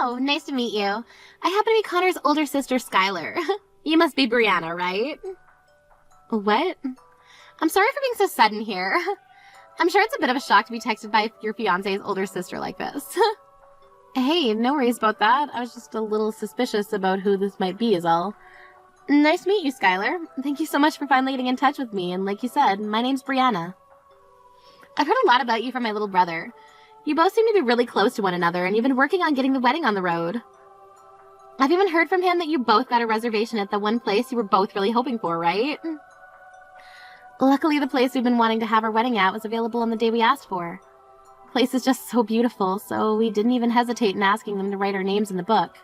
Oh, nice to meet you. I happen to be Connor's older sister, Skylar. You must be Brianna, right? What? I'm sorry for being so sudden here. I'm sure it's a bit of a shock to be texted by your fiancé's older sister like this. Hey, no worries about that. I was just a little suspicious about who this might be is all. Nice to meet you, Skylar. Thank you so much for finally getting in touch with me, and like you said, my name's Brianna. I've heard a lot about you from my little brother. You both seem to be really close to one another, and you've been working on getting the wedding on the road. I've even heard from him that you both got a reservation at the one place you were both really hoping for, right? Luckily, the place we've been wanting to have our wedding at was available on the day we asked for. The place is just so beautiful, so we didn't even hesitate in asking them to write our names in the book.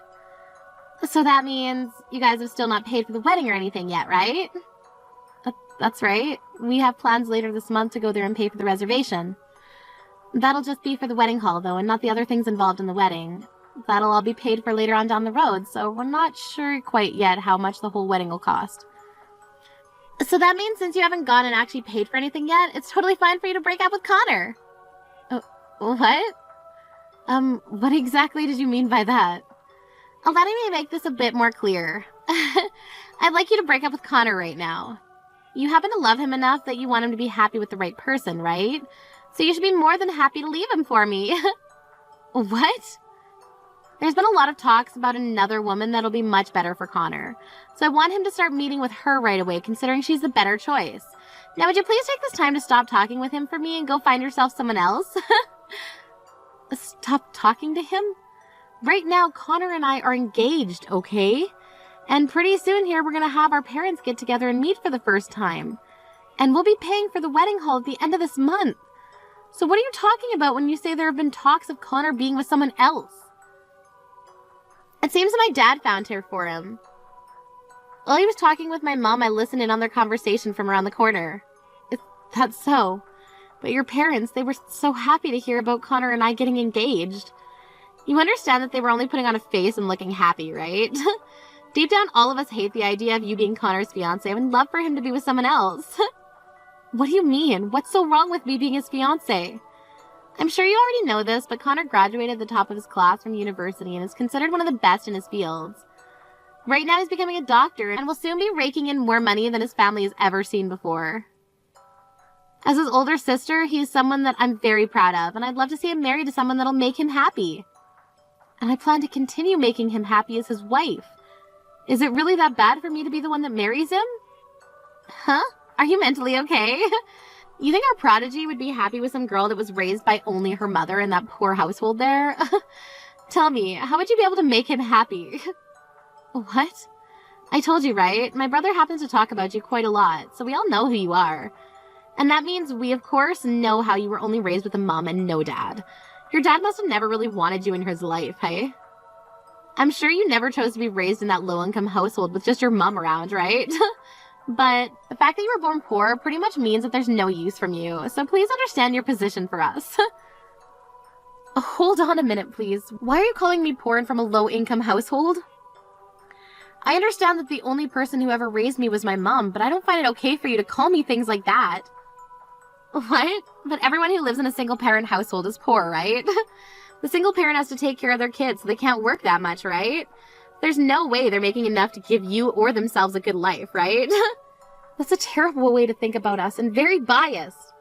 So that means you guys have still not paid for the wedding or anything yet, right? That's right. We have plans later this month to go there and pay for the reservation. That'll just be for the wedding hall, though, and not the other things involved in the wedding. That'll all be paid for later on down the road, so we're not sure quite yet how much the whole wedding will cost. So that means since you haven't gone and actually paid for anything yet, it's totally fine for you to break up with Connor. What? What exactly did you mean by that? Letting me make this a bit more clear. I'd like you to break up with Connor right now. You happen to love him enough that you want him to be happy with the right person, right? So you should be more than happy to leave him for me. What? There's been a lot of talks about another woman that'll be much better for Connor. So I want him to start meeting with her right away, considering she's the better choice. Now, would you please take this time to stop talking with him for me and go find yourself someone else? Stop talking to him? Right now, Connor and I are engaged, okay? And pretty soon here, we're going to have our parents get together and meet for the first time. And we'll be paying for the wedding hall at the end of this month. So what are you talking about when you say there have been talks of Connor being with someone else? It seems that my dad found her for him. While he was talking with my mom, I listened in on their conversation from around the corner. That's so. But your parents, they were so happy to hear about Connor and I getting engaged. You understand that they were only putting on a face and looking happy, right? Deep down, all of us hate the idea of you being Connor's fiancé and would love for him to be with someone else. What do you mean? What's so wrong with me being his fiancé? I'm sure you already know this, but Connor graduated at the top of his class from university and is considered one of the best in his fields. Right now he's becoming a doctor and will soon be raking in more money than his family has ever seen before. As his older sister, he is someone that I'm very proud of, and I'd love to see him married to someone that'll make him happy. And I plan to continue making him happy as his wife. Is it really that bad for me to be the one that marries him? Huh? Are you mentally okay? You think our prodigy would be happy with some girl that was raised by only her mother in that poor household there? Tell me, how would you be able to make him happy? What? I told you, right? My brother happens to talk about you quite a lot, so we all know who you are. And that means we, of course, know how you were only raised with a mom and no dad. Your dad must have never really wanted you in his life, hey? I'm sure you never chose to be raised in that low-income household with just your mom around, right? But the fact that you were born poor pretty much means that there's no use from you, so please understand your position for us. Hold on a minute, please. Why are you calling me poor and from a low-income household? I understand that the only person who ever raised me was my mom, but I don't find it okay for you to call me things like that. What? But everyone who lives in a single-parent household is poor, right? The single parent has to take care of their kids, so they can't work that much, right? There's no way they're making enough to give you or themselves a good life, right? That's a terrible way to think about us and very biased.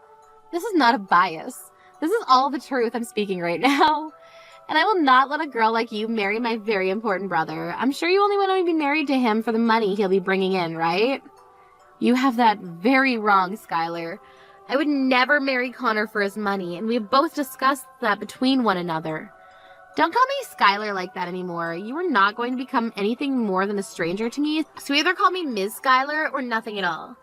This is not a bias. This is all the truth I'm speaking right now. And I will not let a girl like you marry my very important brother. I'm sure you only want to be married to him for the money he'll be bringing in, right? You have that very wrong, Skylar. I would never marry Connor for his money, and we've both discussed that between one another. Don't call me Skylar like that anymore. You are not going to become anything more than a stranger to me, so either call me Ms. Skylar or nothing at all.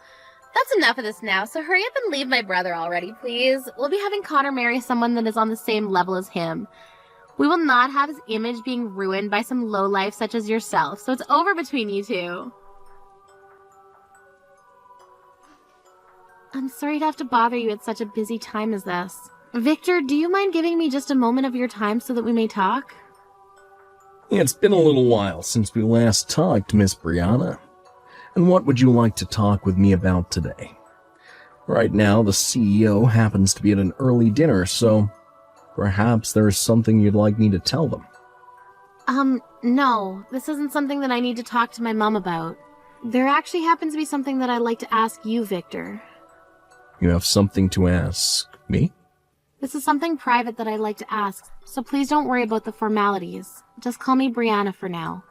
That's enough of this now, so hurry up and leave my brother already, please. We'll be having Connor marry someone that is on the same level as him. We will not have his image being ruined by some lowlife such as yourself, so it's over between you two. I'm sorry to have to bother you at such a busy time as this. Victor, do you mind giving me just a moment of your time so that we may talk? It's been a little while since we last talked, Miss Brianna. And what would you like to talk with me about today? Right now, the CEO happens to be at an early dinner, so perhaps there is something you'd like me to tell them. No, this isn't something that I need to talk to my mom about. There actually happens to be something that I'd like to ask you, Victor. You have something to ask me? This is something private that I'd like to ask, so please don't worry about the formalities. Just call me Brianna for now.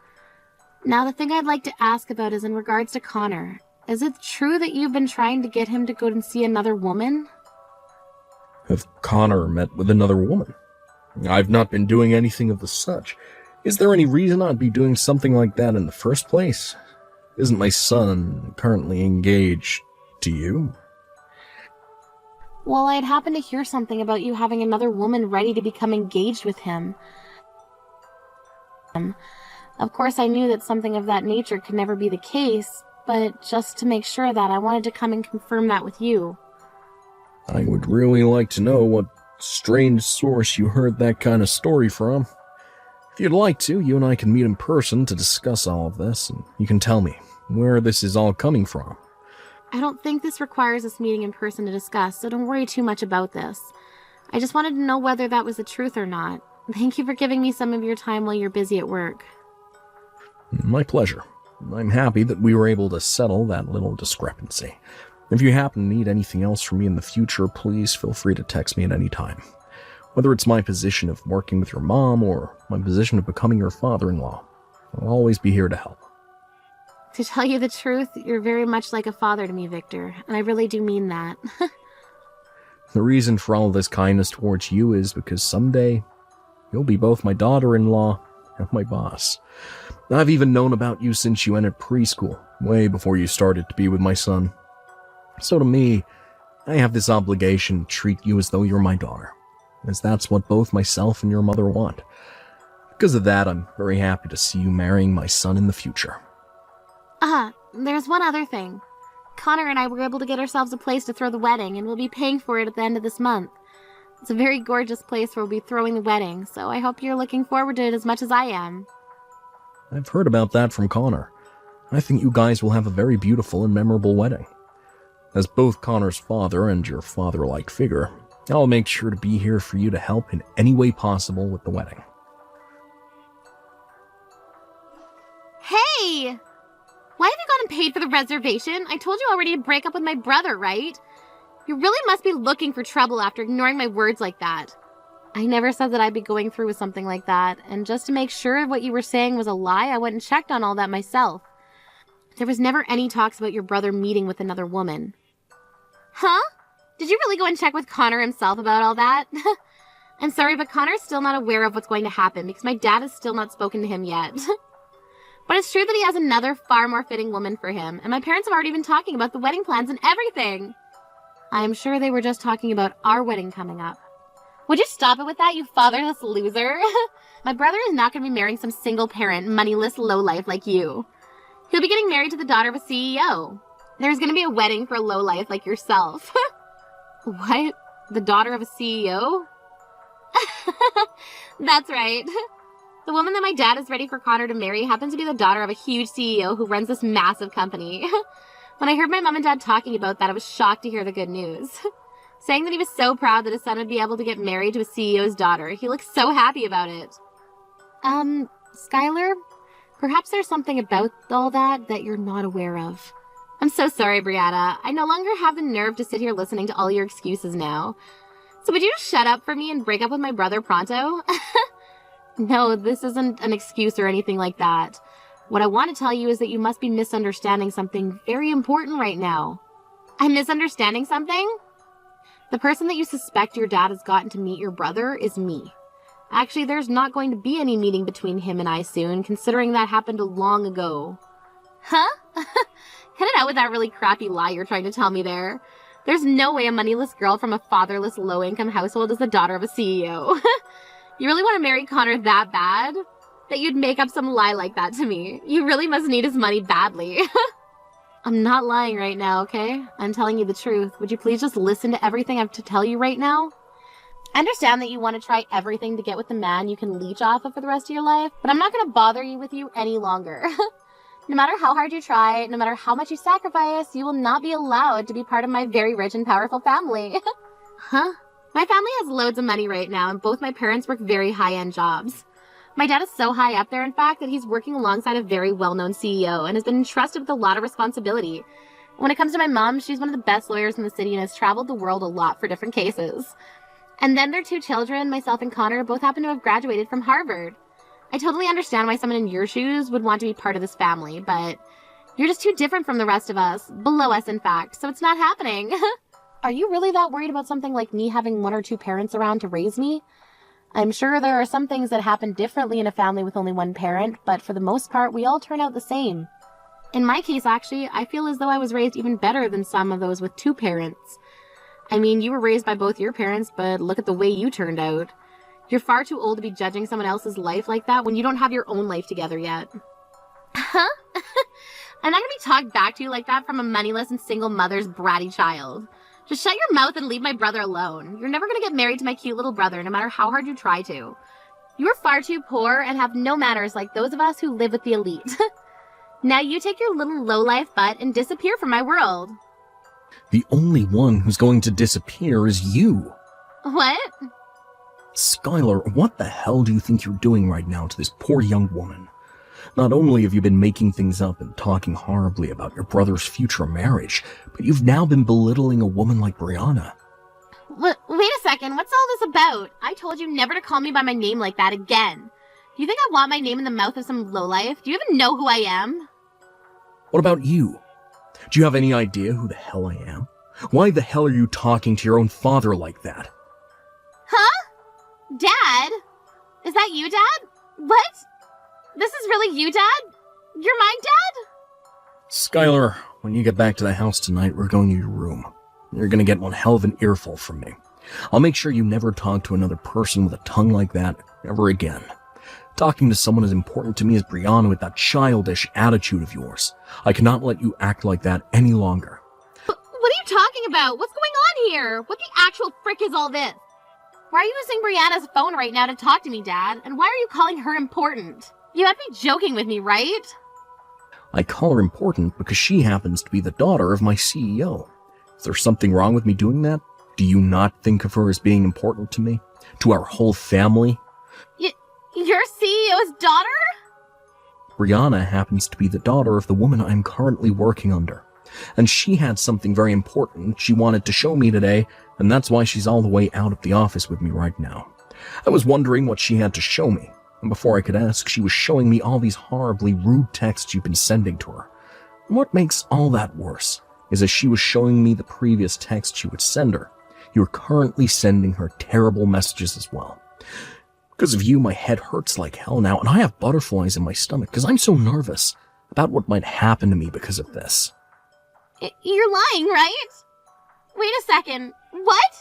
Now, the thing I'd like to ask about is in regards to Connor. Is it true that you've been trying to get him to go and see another woman? Have Connor met with another woman? I've not been doing anything of the such. Is there any reason I'd be doing something like that in the first place? Isn't my son currently engaged to you? Well, I'd happened to hear something about you having another woman ready to become engaged with him. Of course, I knew that something of that nature could never be the case, but just to make sure that I wanted to come and confirm that with you. I would really like to know what strange source you heard that kind of story from. If you'd like to, you and I can meet in person to discuss all of this, and you can tell me where this is all coming from. I don't think this requires us meeting in person to discuss, so don't worry too much about this. I just wanted to know whether that was the truth or not. Thank you for giving me some of your time while you're busy at work. My pleasure. I'm happy that we were able to settle that little discrepancy. If you happen to need anything else from me in the future, please feel free to text me at any time. Whether it's my position of working with your mom or my position of becoming your father-in-law, I'll always be here to help. To tell you the truth, you're very much like a father to me, Victor, and I really do mean that. The reason for all this kindness towards you is because someday you'll be both my daughter-in-law and my boss. I've even known about you since you entered preschool, way before you started to be with my son. So to me, I have this obligation to treat you as though you're my daughter, as that's what both myself and your mother want. Because of that, I'm very happy to see you marrying my son in the future. There's one other thing. Connor and I were able to get ourselves a place to throw the wedding, and we'll be paying for it at the end of this month. It's a very gorgeous place where we'll be throwing the wedding, so I hope you're looking forward to it as much as I am. I've heard about that from Connor. I think you guys will have a very beautiful and memorable wedding. As both Connor's father and your father-like figure, I'll make sure to be here for you to help in any way possible with the wedding. Hey! Why have you gone and paid for the reservation? I told you already to break up with my brother, right? You really must be looking for trouble after ignoring my words like that. I never said that I'd be going through with something like that, and just to make sure what you were saying was a lie, I went and checked on all that myself. There was never any talks about your brother meeting with another woman. Huh? Did you really go and check with Connor himself about all that? I'm sorry, but Connor's still not aware of what's going to happen because my dad has still not spoken to him yet. But it's true that he has another far more fitting woman for him, and my parents have already been talking about the wedding plans and everything. I'm sure they were just talking about our wedding coming up. Would you stop it with that, you fatherless loser? My brother is not going to be marrying some single-parent, moneyless lowlife like you. He'll be getting married to the daughter of a CEO. There's going to be a wedding for a lowlife like yourself. What? The daughter of a CEO? That's right. The woman that my dad is ready for Connor to marry happens to be the daughter of a huge CEO who runs this massive company. When I heard my mom and dad talking about that, I was shocked to hear the good news. Saying that he was so proud that his son would be able to get married to a CEO's daughter. He looked so happy about it. Skylar, perhaps there's something about all that you're not aware of. I'm so sorry, Brianna. I no longer have the nerve to sit here listening to all your excuses now. So would you just shut up for me and break up with my brother pronto? No, this isn't an excuse or anything like that. What I want to tell you is that you must be misunderstanding something very important right now. I'm misunderstanding something? The person that you suspect your dad has gotten to meet your brother is me. Actually, there's not going to be any meeting between him and I soon, considering that happened long ago. Huh? Cut it out with that really crappy lie you're trying to tell me there. There's no way a moneyless girl from a fatherless, low-income household is the daughter of a CEO. You really want to marry Connor that bad? That you'd make up some lie like that to me? You really must need his money badly. I'm not lying right now, okay? I'm telling you the truth. Would you please just listen to everything I have to tell you right now? I understand that you want to try everything to get with the man you can leech off of for the rest of your life, but I'm not going to bother you with you any longer. No matter how hard you try, no matter how much you sacrifice, you will not be allowed to be part of my very rich and powerful family. Huh? My family has loads of money right now, and both my parents work very high-end jobs. My dad is so high up there, in fact, that he's working alongside a very well-known CEO and has been entrusted with a lot of responsibility. When it comes to my mom, she's one of the best lawyers in the city and has traveled the world a lot for different cases. And then their two children, myself and Connor, both happen to have graduated from Harvard. I totally understand why someone in your shoes would want to be part of this family, but you're just too different from the rest of us, below us in fact, so it's not happening. Are you really that worried about something like me having one or two parents around to raise me? I'm sure there are some things that happen differently in a family with only one parent, but for the most part, we all turn out the same. In my case, actually, I feel as though I was raised even better than some of those with two parents. I mean, you were raised by both your parents, but look at the way you turned out. You're far too old to be judging someone else's life like that when you don't have your own life together yet. Huh? I'm not gonna be talked back to you like that from a moneyless and single mother's bratty child. Just shut your mouth and leave my brother alone. You're never gonna get married to my cute little brother, no matter how hard you try to. You are far too poor and have no manners like those of us who live with the elite. Now you take your little low-life butt and disappear from my world. The only one who's going to disappear is you. What? Skylar, what the hell do you think you're doing right now to this poor young woman? Not only have you been making things up and talking horribly about your brother's future marriage, but you've now been belittling a woman like Brianna. Wait a second, what's all this about? I told you never to call me by my name like that again. Do you think I want my name in the mouth of some lowlife? Do you even know who I am? What about you? Do you have any idea who the hell I am? Why the hell are you talking to your own father like that? Huh? Dad? Is that you, Dad? What? This is really you, Dad? You're my dad? Skylar, when you get back to the house tonight, we're going to your room. You're going to get one hell of an earful from me. I'll make sure you never talk to another person with a tongue like that ever again. Talking to someone as important to me as Brianna with that childish attitude of yours. I cannot let you act like that any longer. What are you talking about? What's going on here? What the actual frick is all this? Why are you using Brianna's phone right now to talk to me, Dad? And why are you calling her important? You have to be joking with me, right? I call her important because she happens to be the daughter of my CEO. Is there something wrong with me doing that? Do you not think of her as being important to me? To our whole family? Your CEO's daughter? Brianna happens to be the daughter of the woman I'm currently working under. And she had something very important she wanted to show me today, and that's why she's all the way out of the office with me right now. I was wondering what she had to show me, and before I could ask, she was showing me all these horribly rude texts you've been sending to her. And what makes all that worse is as she was showing me the previous texts you would send her, you're currently sending her terrible messages as well. Because of you, my head hurts like hell now, and I have butterflies in my stomach because I'm so nervous about what might happen to me because of this. You're lying, right? Wait a second. What?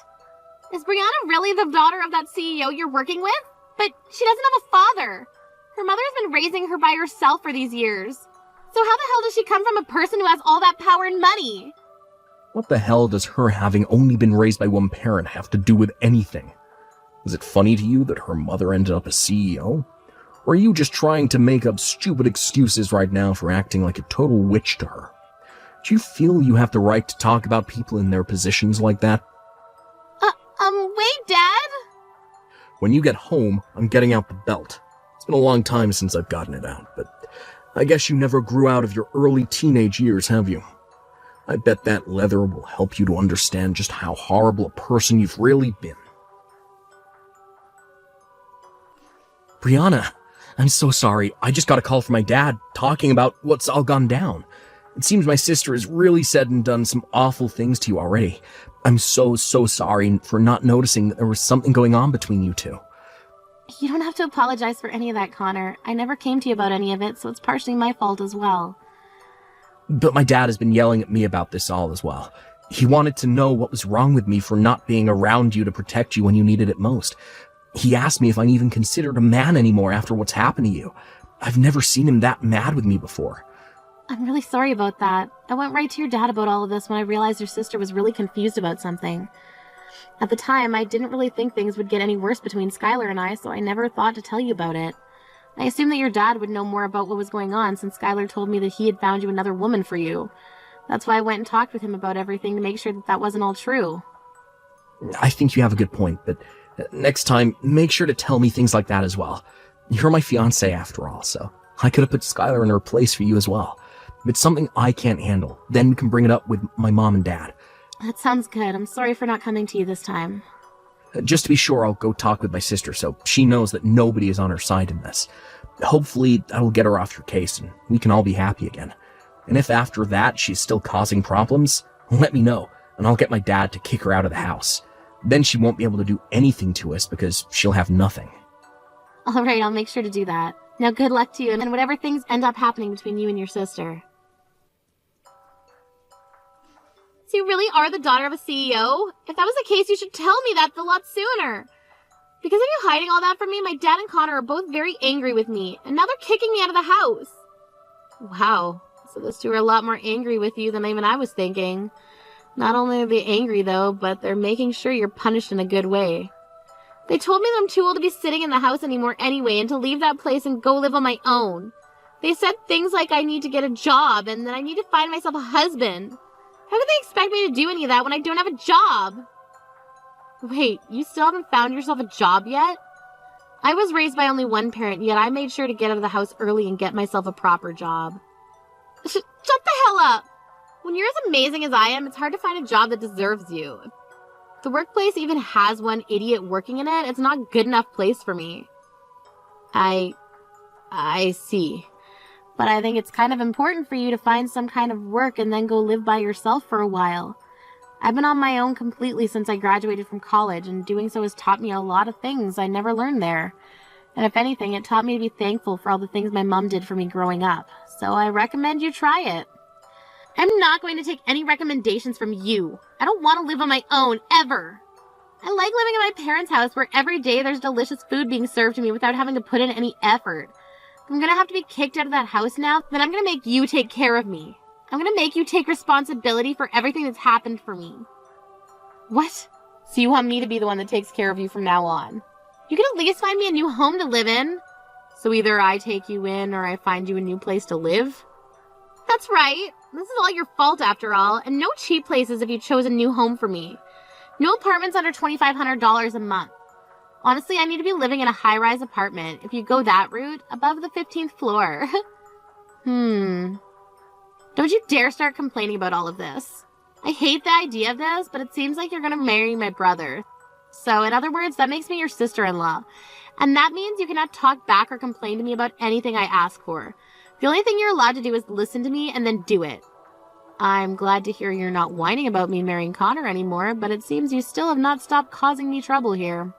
Is Brianna really the daughter of that CEO you're working with? But she doesn't have a father. Her mother has been raising her by herself for these years. So how the hell does she come from a person who has all that power and money? What the hell does her having only been raised by one parent have to do with anything? Is it funny to you that her mother ended up a CEO? Or are you just trying to make up stupid excuses right now for acting like a total witch to her? Do you feel you have the right to talk about people in their positions like that? Wait, Dad? When you get home, I'm getting out the belt. It's been a long time since I've gotten it out, but I guess you never grew out of your early teenage years, have you? I bet that leather will help you to understand just how horrible a person you've really been. Brianna, I'm so sorry. I just got a call from my dad talking about what's all gone down. It seems my sister has really said and done some awful things to you already. I'm so sorry for not noticing that there was something going on between you two. You don't have to apologize for any of that, Connor. I never came to you about any of it, so it's partially my fault as well. But my dad has been yelling at me about this all as well. He wanted to know what was wrong with me for not being around you to protect you when you needed it most. He asked me if I'm even considered a man anymore after what's happened to you. I've never seen him that mad with me before. I'm really sorry about that. I went right to your dad about all of this when I realized your sister was really confused about something. At the time, I didn't really think things would get any worse between Skylar and I, so I never thought to tell you about it. I assumed that your dad would know more about what was going on since Skylar told me that he had found you another woman for you. That's why I went and talked with him about everything to make sure that that wasn't all true. I think you have a good point, but next time, make sure to tell me things like that as well. You're my fiancé after all, so I could have put Skylar in her place for you as well. If it's something I can't handle, then we can bring it up with my mom and dad. That sounds good. I'm sorry for not coming to you this time. Just to be sure, I'll go talk with my sister so she knows that nobody is on her side in this. Hopefully, that'll get her off your case and we can all be happy again. And if after that she's still causing problems, let me know and I'll get my dad to kick her out of the house. Then she won't be able to do anything to us because she'll have nothing. All right, I'll make sure to do that. Now good luck to you and whatever things end up happening between you and your sister. So you really are the daughter of a CEO? If that was the case, you should tell me that a lot sooner. Because of you hiding all that from me, my dad and Connor are both very angry with me, and now they're kicking me out of the house. Wow, so those two are a lot more angry with you than even I was thinking. Not only are they angry, though, but they're making sure you're punished in a good way. They told me that I'm too old to be sitting in the house anymore anyway, and to leave that place and go live on my own. They said things like I need to get a job, and that I need to find myself a husband. How could they expect me to do any of that when I don't have a job? Wait, you still haven't found yourself a job yet? I was raised by only one parent, yet I made sure to get out of the house early and get myself a proper job. Shut the hell up! When you're as amazing as I am, it's hard to find a job that deserves you. If the workplace even has one idiot working in it, it's not a good enough place for me. I see. But I think it's kind of important for you to find some kind of work and then go live by yourself for a while. I've been on my own completely since I graduated from college, and doing so has taught me a lot of things I never learned there. And if anything, it taught me to be thankful for all the things my mom did for me growing up. So I recommend you try it. I'm not going to take any recommendations from you. I don't want to live on my own, ever. I like living in my parents' house where every day there's delicious food being served to me without having to put in any effort. If I'm going to have to be kicked out of that house now, then I'm going to make you take care of me. I'm going to make you take responsibility for everything that's happened for me. What? So you want me to be the one that takes care of you from now on? You can at least find me a new home to live in. So either I take you in or I find you a new place to live? That's right. This is all your fault after all, and no cheap places if you chose a new home for me. No apartments under $2,500 a month. Honestly, I need to be living in a high-rise apartment, if you go that route, above the 15th floor. Don't you dare start complaining about all of this. I hate the idea of this, but it seems like you're going to marry my brother. So, in other words, that makes me your sister-in-law. And that means you cannot talk back or complain to me about anything I ask for. The only thing you're allowed to do is listen to me and then do it. I'm glad to hear you're not whining about me marrying Connor anymore, but it seems you still have not stopped causing me trouble here.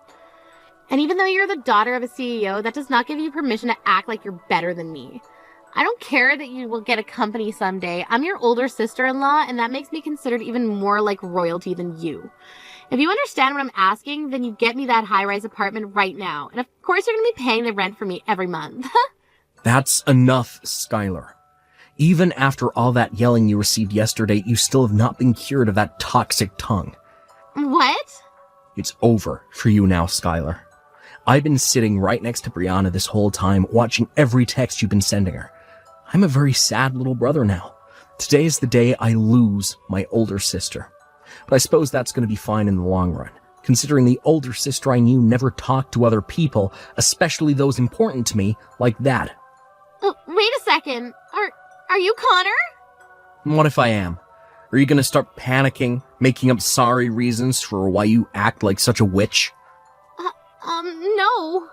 And even though you're the daughter of a CEO, that does not give you permission to act like you're better than me. I don't care that you will get a company someday. I'm your older sister-in-law, and that makes me considered even more like royalty than you. If you understand what I'm asking, then you get me that high-rise apartment right now. And of course you're going to be paying the rent for me every month. That's enough, Skylar. Even after all that yelling you received yesterday, you still have not been cured of that toxic tongue. What? It's over for you now, Skylar. I've been sitting right next to Brianna this whole time, watching every text you've been sending her. I'm a very sad little brother now. Today is the day I lose my older sister. But I suppose that's going to be fine in the long run, considering the older sister I knew never talked to other people, especially those important to me, like that. Wait a second. Are you Connor? What if I am? Are you going to start panicking, making up sorry reasons for why you act like such a witch? No.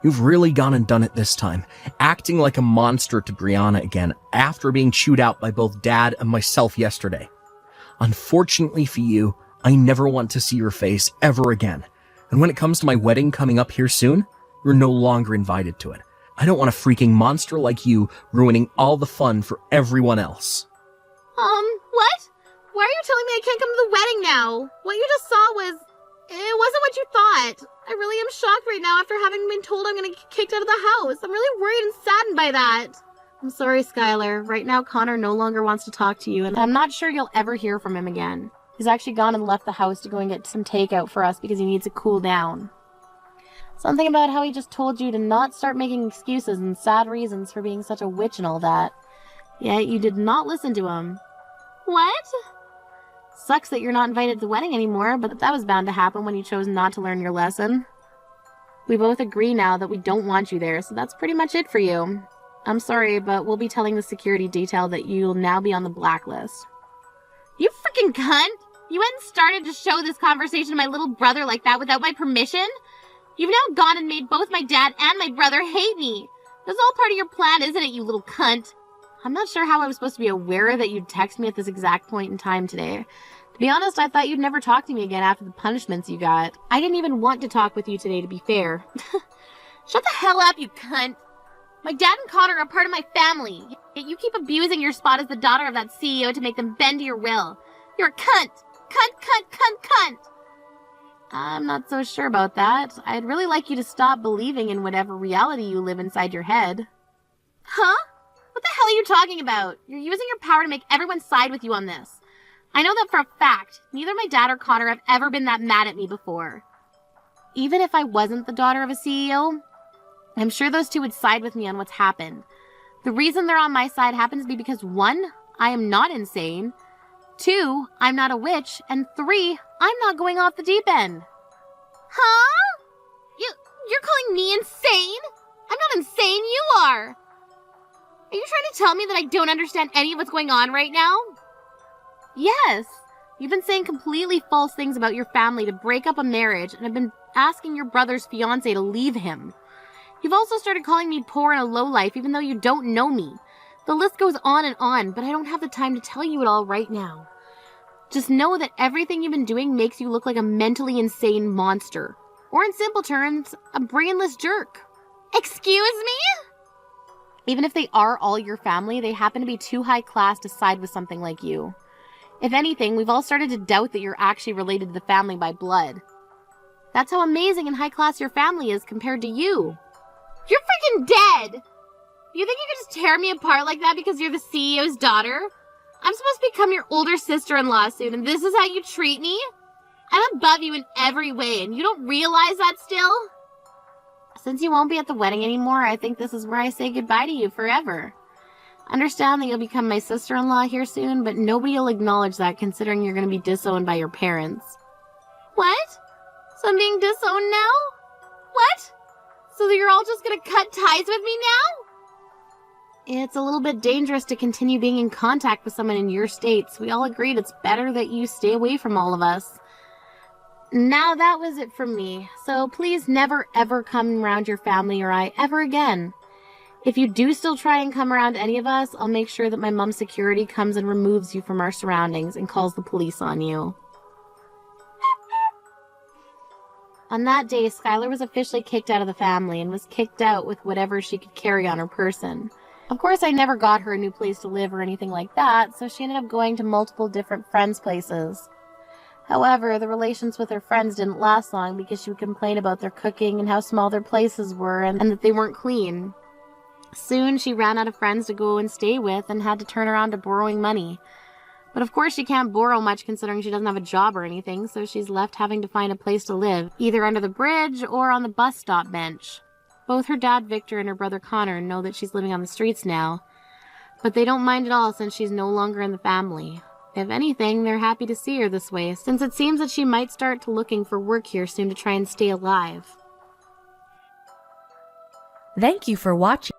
You've really gone and done it this time, acting like a monster to Brianna again after being chewed out by both Dad and myself yesterday. Unfortunately for you, I never want to see your face ever again. And when it comes to my wedding coming up here soon, you're no longer invited to it. I don't want a freaking monster like you ruining all the fun for everyone else. What? Why are you telling me I can't come to the wedding now? What you just saw was... It wasn't what you thought. I really am shocked right now after having been told I'm gonna get kicked out of the house. I'm really worried and saddened by that. I'm sorry, Skylar. Right now, Connor no longer wants to talk to you, and I'm not sure you'll ever hear from him again. He's actually gone and left the house to go and get some takeout for us because he needs to cool down. Something about how he just told you to not start making excuses and sad reasons for being such a witch and all that. Yet you did not listen to him. What? Sucks that you're not invited to the wedding anymore, but that was bound to happen when you chose not to learn your lesson. We both agree now that we don't want you there, so that's pretty much it for you. I'm sorry, but we'll be telling the security detail that you'll now be on the blacklist. You freaking cunt! You hadn't started to show this conversation to my little brother like that without my permission? You've now gone and made both my dad and my brother hate me. That's all part of your plan, isn't it, you little cunt? I'm not sure how I was supposed to be aware that you'd text me at this exact point in time today. To be honest, I thought you'd never talk to me again after the punishments you got. I didn't even want to talk with you today, to be fair. Shut the hell up, you cunt! My dad and Connor are part of my family, yet you keep abusing your spot as the daughter of that CEO to make them bend to your will. You're a cunt! Cunt, cunt, cunt, cunt! I'm not so sure about that. I'd really like you to stop believing in whatever reality you live inside your head. Huh? What the hell are you talking about? You're using your power to make everyone side with you on this. I know that for a fact. Neither my dad or Connor have ever been that mad at me before. Even if I wasn't the daughter of a CEO, I'm sure those two would side with me on what's happened. The reason they're on my side happens to be because 1, I am not insane, 2, I'm not a witch, and 3, I'm not going off the deep end. Huh? You're calling me insane? I'm not insane, you are. Are you trying to tell me that I don't understand any of what's going on right now? Yes. You've been saying completely false things about your family to break up a marriage, and have been asking your brother's fiancé to leave him. You've also started calling me poor and a lowlife even though you don't know me. The list goes on, but I don't have the time to tell you it all right now. Just know that everything you've been doing makes you look like a mentally insane monster. Or in simple terms, a brainless jerk. Excuse me? Even if they are all your family, they happen to be too high class to side with something like you. If anything, we've all started to doubt that you're actually related to the family by blood. That's how amazing and high class your family is compared to you. You're freaking dead! You think you can just tear me apart like that because you're the CEO's daughter? I'm supposed to become your older sister-in-law soon, and this is how you treat me? I'm above you in every way, and you don't realize that still? Since you won't be at the wedding anymore, I think this is where I say goodbye to you forever. Understand that you'll become my sister-in-law here soon, but nobody will acknowledge that considering you're going to be disowned by your parents. What? So I'm being disowned now? What? So you're all just going to cut ties with me now? It's a little bit dangerous to continue being in contact with someone in your state, so we all agreed it's better that you stay away from all of us. Now that was it from me, so please never ever come around your family or I ever again. If you do still try and come around any of us, I'll make sure that my mom's security comes and removes you from our surroundings and calls the police on you. On that day, Skylar was officially kicked out of the family and was kicked out with whatever she could carry on her person. Of course, I never got her a new place to live or anything like that, so she ended up going to multiple different friends' places. However, the relations with her friends didn't last long because she would complain about their cooking and how small their places were and that they weren't clean. Soon, she ran out of friends to go and stay with and had to turn around to borrowing money. But of course, she can't borrow much considering she doesn't have a job or anything, so she's left having to find a place to live, either under the bridge or on the bus stop bench. Both her dad, Victor, and her brother, Connor, know that she's living on the streets now, but they don't mind at all since she's no longer in the family. If anything, they're happy to see her this way, since it seems that she might start to looking for work here soon to try and stay alive. Thank you for watching.